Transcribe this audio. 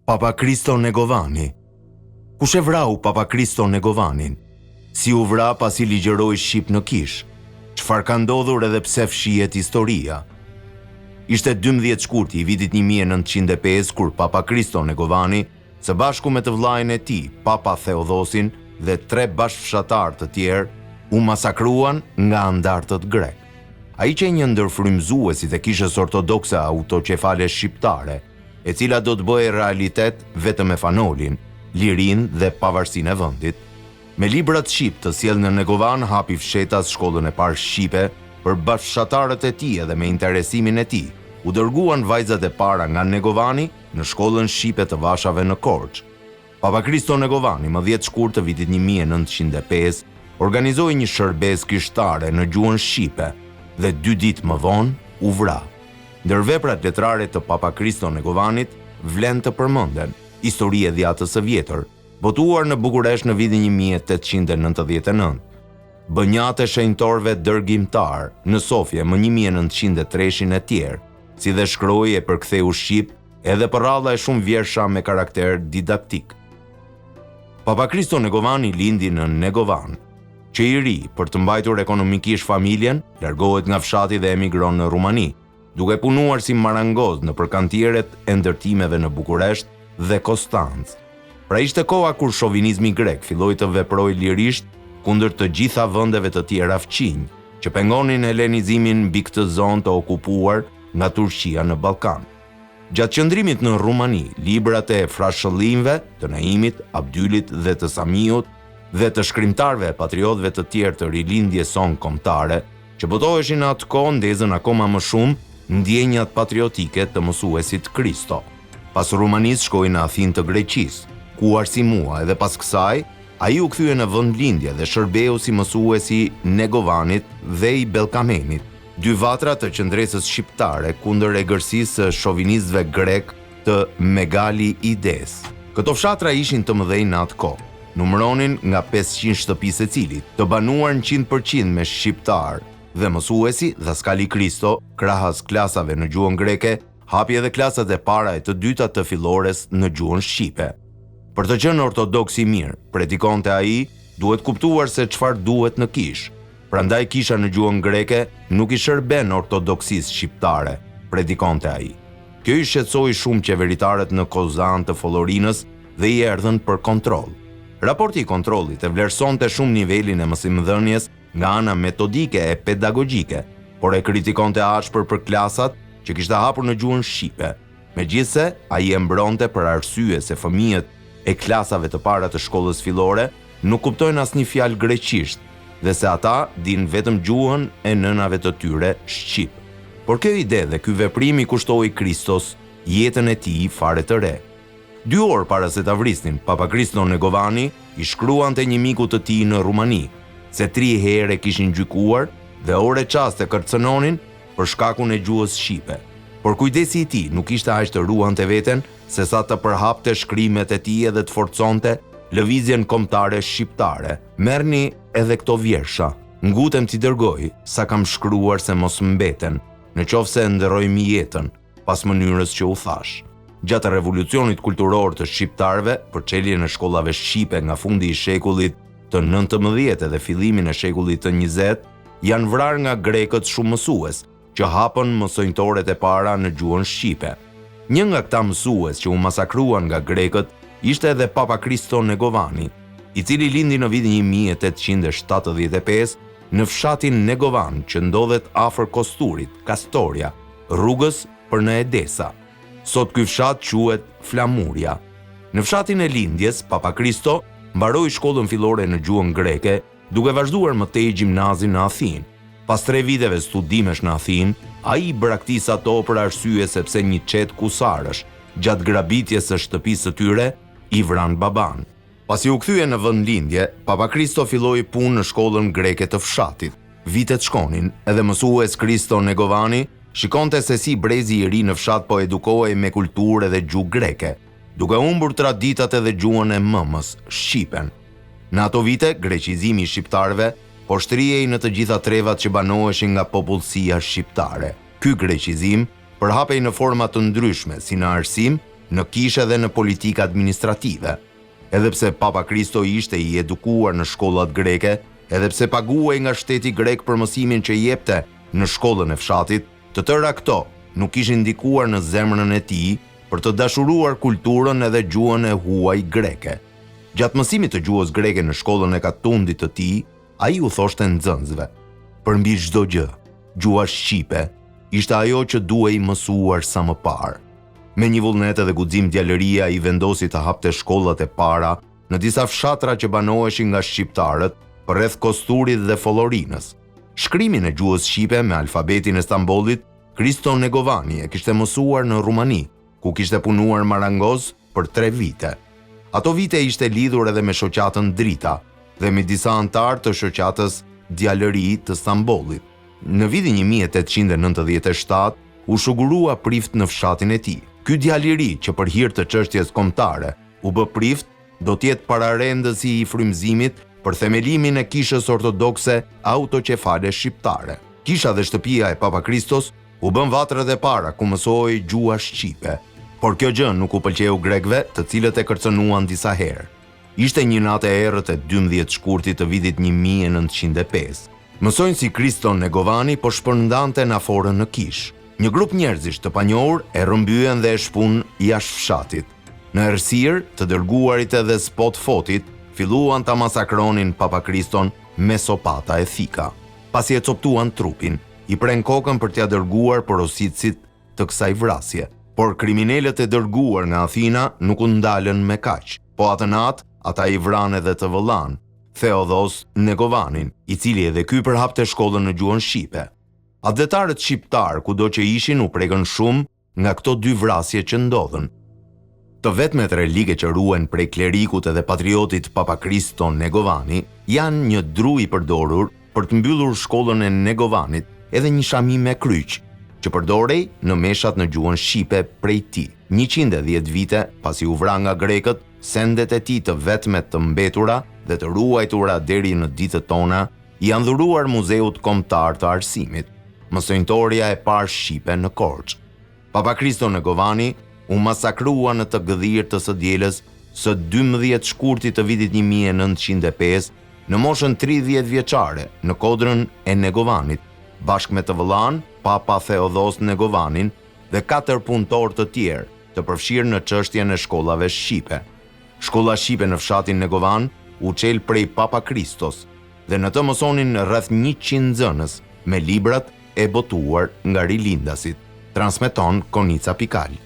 Papa Kristo Negovani. Kush e vrau Papa Kristo Negovanin? Si u vra pasi ligjeroi shqip në Kish? Çfarë ka ndodhur edhe pse fshihet historia? Ishte 12 shkurti i vitit 1905 kur Papa Kristo Negovani, së bashku me të vllajën e tij, Papa Theodosin dhe 3 bashkëfshatar të tjerë, u masakruan nga andartët grek. Ai që një ndër frymëzuesit e kishës ortodokse autoqefale shqiptare, e cila do të bëhej realitet vetëm me fanolin, lirin dhe pavarësinë e vendit. Me librat shqip të sjell në Negovan hapi fshetas shkollën e parë shqipe për bashkëfshatarët e tij dhe me interesimin e tij. U dërguan vajzat e para nga Negovani në shkollën shqipe të Vashave në Korçë. Papa Kristo Negovani, më 10 shkurt të vitit 1905, organizoi një shërbes kishtare në gjuhën shqipe dhe 2 ditë më vonë u vra. Ndër veprat letrare të Papa Kristo Negovanit vlen të përmenden Histori e dhjatës së vjetër, botuar në Bukuresht në vitin 1899, Bënjate shenjtorëve dërgimtar në Sofje më 1903 e tjerë, si dhe shkroi e përktheu shqip edhe përralla e shumë vjersha me karakter didaktik. Papa Kristo Negovani lindi në Negovan, që i ri për të mbajtur ekonomikisht familjen, largohet nga fshati dhe emigron në Rumani, duke punuar si marangoz në përkantieret e ndërtimeve në Bukuresht dhe Konstancë. Pra ishte koha kur shovinizmi grek filloi të veprojë lirisht kundër të gjitha vendeve të tjera fqinj, që pengonin helenizimin mbi këtë zonë të okupuar nga Turqia në Ballkan. Gjatë qëndrimit në Rumani, librat e frashëllimve, të Naimit, Abdylit dhe të Samiut dhe të shkrimtarëve e patriotëve të tjerë të rilindjes son kombëtare, që botoheshin atë kohë, ndezën akoma më shumë ndjenjat patriotike të mësuesit Kristo. Pas Rumanisë shkoi në Athinë të Greqisë, ku arsimua edhe pas kësaj, ai u kthye në vend lindje dhe shërbeu si mësuesi Negovanit dhe i Bellkamenit, 2 vatra të qendresës shqiptare kundër egërsisë së shovinistëve grek të Megali Ides. Këto fshatra ishin të mëdhenj në atë kohë, numëronin nga 500 shtëpi secilit, të banuar në 100% me shqiptar, dhe mësuesi Dhaskali Kristo, krahas klasave në gjuhën greke, hapi edhe klasat e para e të dyta të fillores në gjuhën shqipe. Për të qenë ortodoks i mirë, predikonte ai, duhet kuptuar se çfarë duhet në Kish. Prandaj kisha në gjuhën greke nuk i shërben ortodoksisë shqiptare, predikonte ai. Kjo i shqetësoi shumë qeveritarët në Kozan të Follorinës dhe i erdhën për kontroll. Raporti i kontrollit e vlerësonte shumë nivelin e mësimdhënies nga ana metodike e pedagogjike, por e kritikonte ashpër për klasat që kishte hapur në gjuhën shqipe. Megjithse, ai e mbronte për arsye se fëmijët e klasave të para të shkollës fillore nuk kuptojnë asnjë fjalë greqisht dhe se ata dinë vetëm gjuhën e nënave të tyre shqip. Por kjo ide dhe ky veprim i kushtoi Kristos jetën e tij fare të re. 2 orë para se ta vrisnin, Papa Kristo Negovani i shkruante një miku të tij në Rumani se 3 herë kishin gjykuar dhe ore çaste kërcënonin për shkakun e gjuhës shqipe. Por kujdesi i tij nuk ishte aq të ruante veten se sa të përhapte shkrimet e tij edhe të forconte lëvizjen kombëtare shqiptare. Merrni edhe këto vjersha. Ngutem t'i dërgoj sa kam shkruar se mos mbeten, në qoftë se ndërrojmë jetën pas mënyrës që u thash. Gjatë revolucionit kulturor të shqiptarëve, për çeljen e shkollave shqipe nga fundi i shekullit të 19 dhe fillimin e shekullit të 20, janë vrarë nga grekët shumë mësues që hapën mësonjtoret e para në gjuhën shqipe. Një nga këta mësues që u masakruan nga grekët ishte edhe Papa Kristo Negovani, i cili lindi në vitin 1875 në fshatin Negovan që ndodhet afër Kosturit, Kastoria, rrugës për në Edesa. Sot ky fshat quhet Flamuria. Në fshatin e lindjes, Papa Kristo mbaroi shkollën fillore në gjuhën greke, duke vazhduar më tej gjimnazin në Athinë. Pas 3 viteve studimesh në Athinë, ai braktis ato për arsye sepse një çet kusarësh, gjatë grabitjes së shtëpisë së tyre, i vran baban. Pasi u kthye në vend lindje, Papa Kristo filloi punë në shkollën greke të fshatit. Vitet shkonin, edhe mësues Kristo Negovani shikonte se si brezi i ri në fshat po edukohej me kulturë dhe gjuhë greke, duke humbur traditat edhe gjuhën e mëmës, shqipen. Në ato vite, greqizimi i shqiptarëve po shtrihej në të gjitha trevat që banoheshin nga popullsia shqiptare. Ky greqizim përhapej në forma të ndryshme, si në arsim, në kishë dhe në politikë administrative. Edhe pse Papa Kristo ishte i edukuar në shkollat greke, edhe pse paguaj nga shteti grek për mësimin që jepte në shkollën e fshatit, të tëra këto nuk ishin ndikuar në zemrën e tij për të dashuruar kulturën edhe gjuhën e huaj greke. Gjatë mësimit të gjuhës greke në shkollën e Katundit të tij, ai u thoshte nxënësve: "Përmbi çdo gjë, gjuha shqipe ishte ajo që duhej mësuar sa më parë." Me një vullnet dhe guxim djalëria i vendosi të hapte shkollat e para në disa fshatra që banoheshin nga shqiptarët përreth Kosturit dhe Follorinës. Shkrimin e gjuhës shqipe me alfabetin e Stambollit, Kristo Negovani e kishte mësuar në Rumani, ku kishte punuar marangoz për 3 vite. Ato vite ishte lidhur edhe me shoqatën Drita dhe me disa antar të shoqatës Djalëri të Stambollit. Në vitin 1897 u shugurua prift në fshatin e tij. Ky djalëri që për hir të çështjes kombëtare u bë prift, do të jetë pararendësi i frymëzimit për themelimin e kishës ortodokse autoqefale shqiptare. Kisha dhe shtëpia e Papa Kristos u bën vatrët e para ku mësohej gjuha shqipe, por kjo gjë nuk u pëlqeu grekëve, të cilët e kërcënuan disa herë. Ishte një natë e errët e 12 shkurtit të vitit 1905. Mësojnë si Kristo Negovani po shpërndante në aforën në kishë. Një grup njerëzish të panjohur e rrëmbyen dhe e shpun jashtë fshatit. Në errësirë të dërguarit edhe spot fotit, filluan ta masakronin Papa Kriston me sopata e thika. Pasi e coptuan trupin, i pren kokën për t'ia dërguar porositësit të kësaj vrasje. Por kriminalët e dërguar nga Athina nuk u ndalën me kaq. Po atë natë, ata i vranë edhe të vëllan Theodos Negovanin, i cili edhe ky përhapte shkollën në gjuhën shqipe. Atletarët shqiptar, kudo që ishin, u prekën shumë nga këto 2 vrasje që ndodhen. Të vetmet relike që ruhen prej klerikut edhe patriotit Papa Kristo Negovani janë një dru i përdorur për të mbyllur shkollën e Negovanit edhe një shami me kryq, që përdorej në meshat në gjuhën shqipe prej tij. 110 vite pasi u vra nga grekët, sendet e tij të vetmet të mbetura dhe të ruajtura deri në ditët tona janë dhuruar Muzeut Kombëtar të Arsimit, mësojnëtoria e parë shqipe në Korçë. Papa Kristo Negovani u masakrua në të gëdhirë të së dielës së 12 shkurtit të vitit 1905 në moshën 30 vjeçare në kodrën e Negovanit, bashkë me të vëllan Papa Theodos Negovanin dhe 4 punëtor të tjerë të përfshirë në çështjen e shkollave shqipe. Shkolla shqipe në fshatin Negovan u çel prej Papa Kristos dhe në të mësonin rreth 100 nxënës me librat e botuar nga rilindasit. Transmeton Konica Pikal.